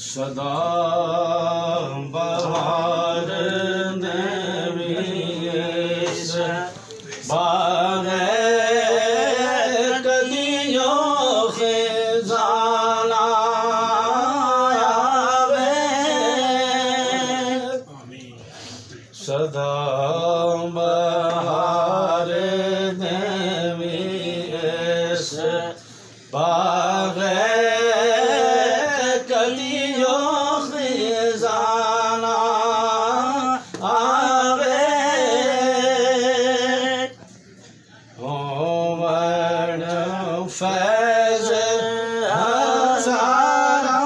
सदा बहार नवीस बागे कलियों खिजाना आवे सदा बहार नवीस बागे फैज़ हज़ारा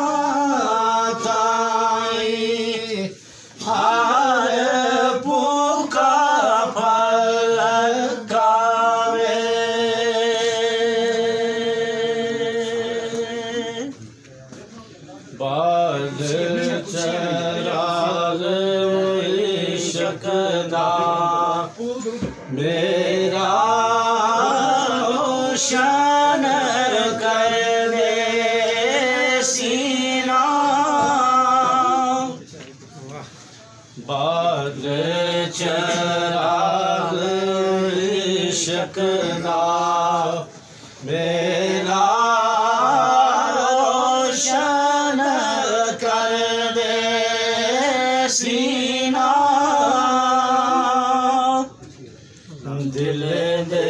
ताई हार पुका फलकावे बाद चराग इश्क़ दा मेरा रोशन कर दे सीना बाद चराग इश्क़ दा मेरा रोशन कर दे सीना दिल दे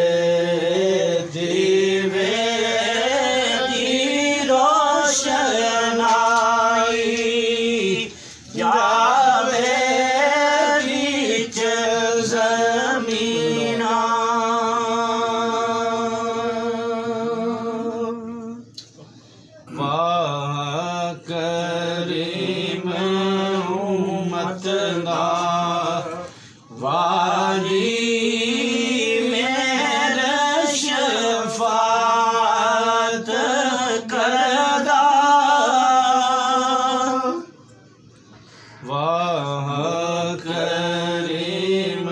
करीम उम्मत दा वाली मेरे शफाअत करदा वाह करीम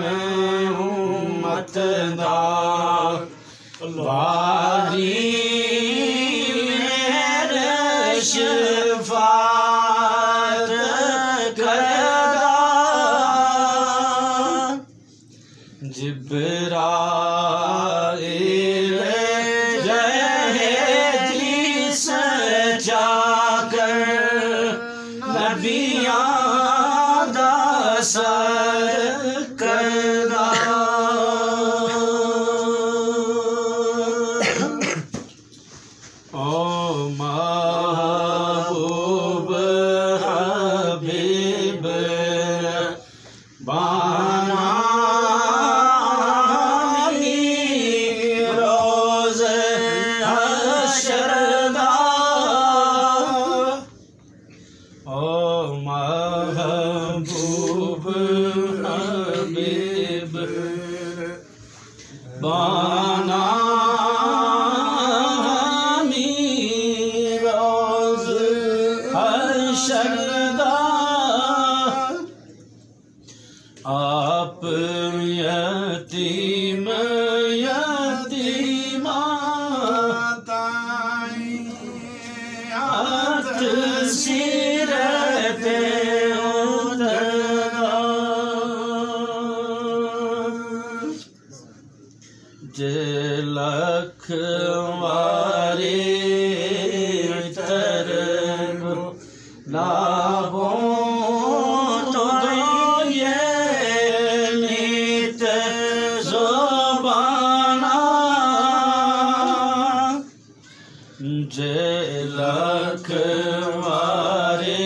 उम्मत दा वाली शफाअत करदा जिब्राइल जहेजी सजा कर नबियां दा सर करदा ओ महबूब हबीब बाना रोज़ हशर दा ओ महबूब हबीब बाना आप यतीम यतीमा ताई हाथ सिर पे उतरा जे लख वारी तरब लाभों जे लख वारे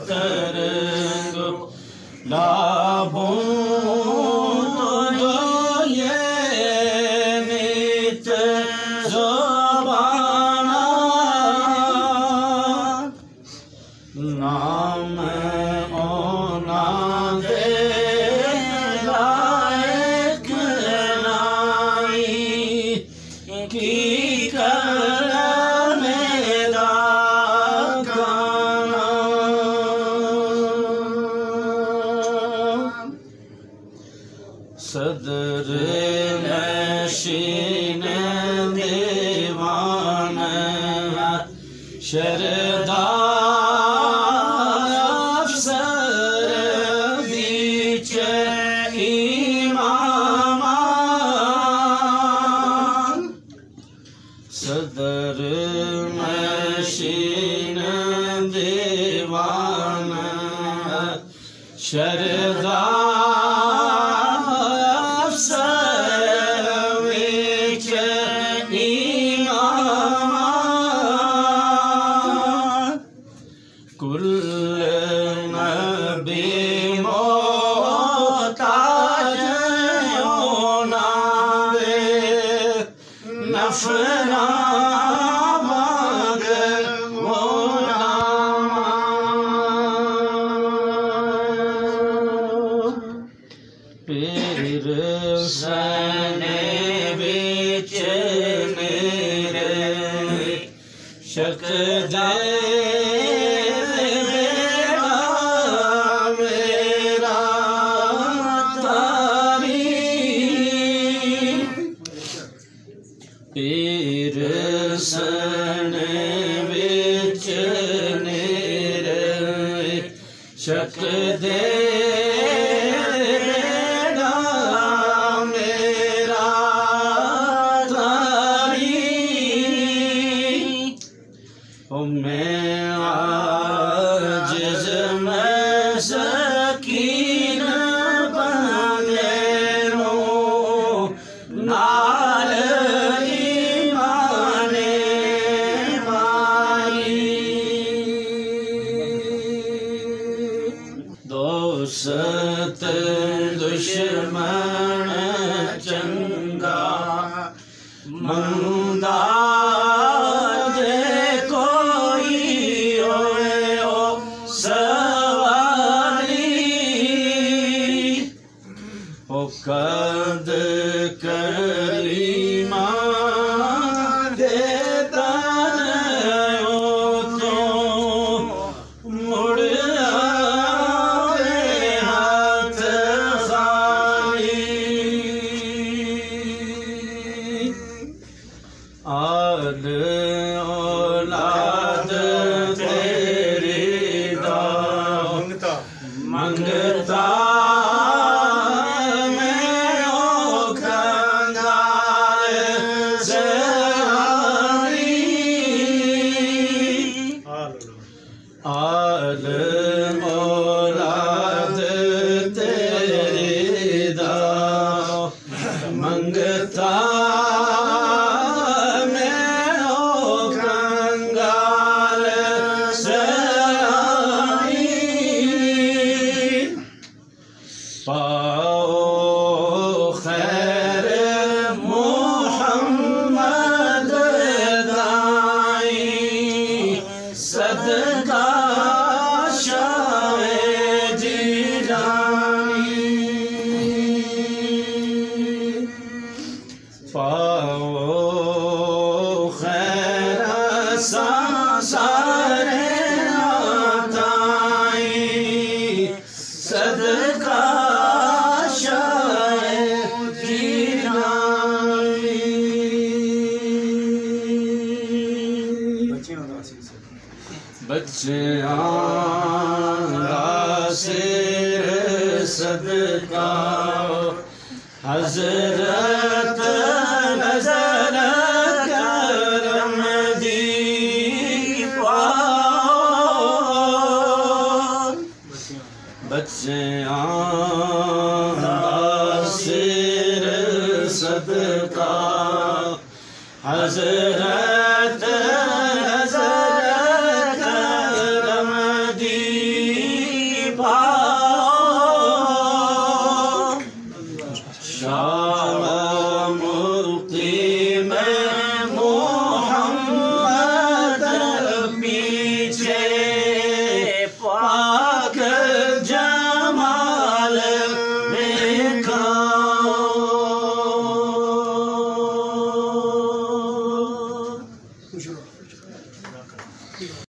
तरंग लाभों तो ये नित ज़बाना नाम ओना दे लायक नाई की शरदा अफसर बीच इमामान सदर मशीन दीवान शरदा अफसर बीच इमामान कुल नबी मोहताज होना दे नफरा पीर सने बिच मेरे शक दे मेरा तारी पीर सने बिच मेरे शक दे मैं आजिज़ में सकीन बने रो नाल ईमाने माई दोस्त दुश्मन चंगा मंदा कद करीमा देता हो तो मुड़ आवे हाथ खाली आद औलाद तेरी दा मंगता आल औलाद तेरी दा मंगता मैं ओ कंगाल सयानी पाओ खैर मोहम्मद दाई सदका पाओ खैर सारे आताई सदका शाए जीरानी बच्चियां सिर सदका हजरत नजर करम दी बच्चियां सिर सदका हजरत नजर करम दी पाओ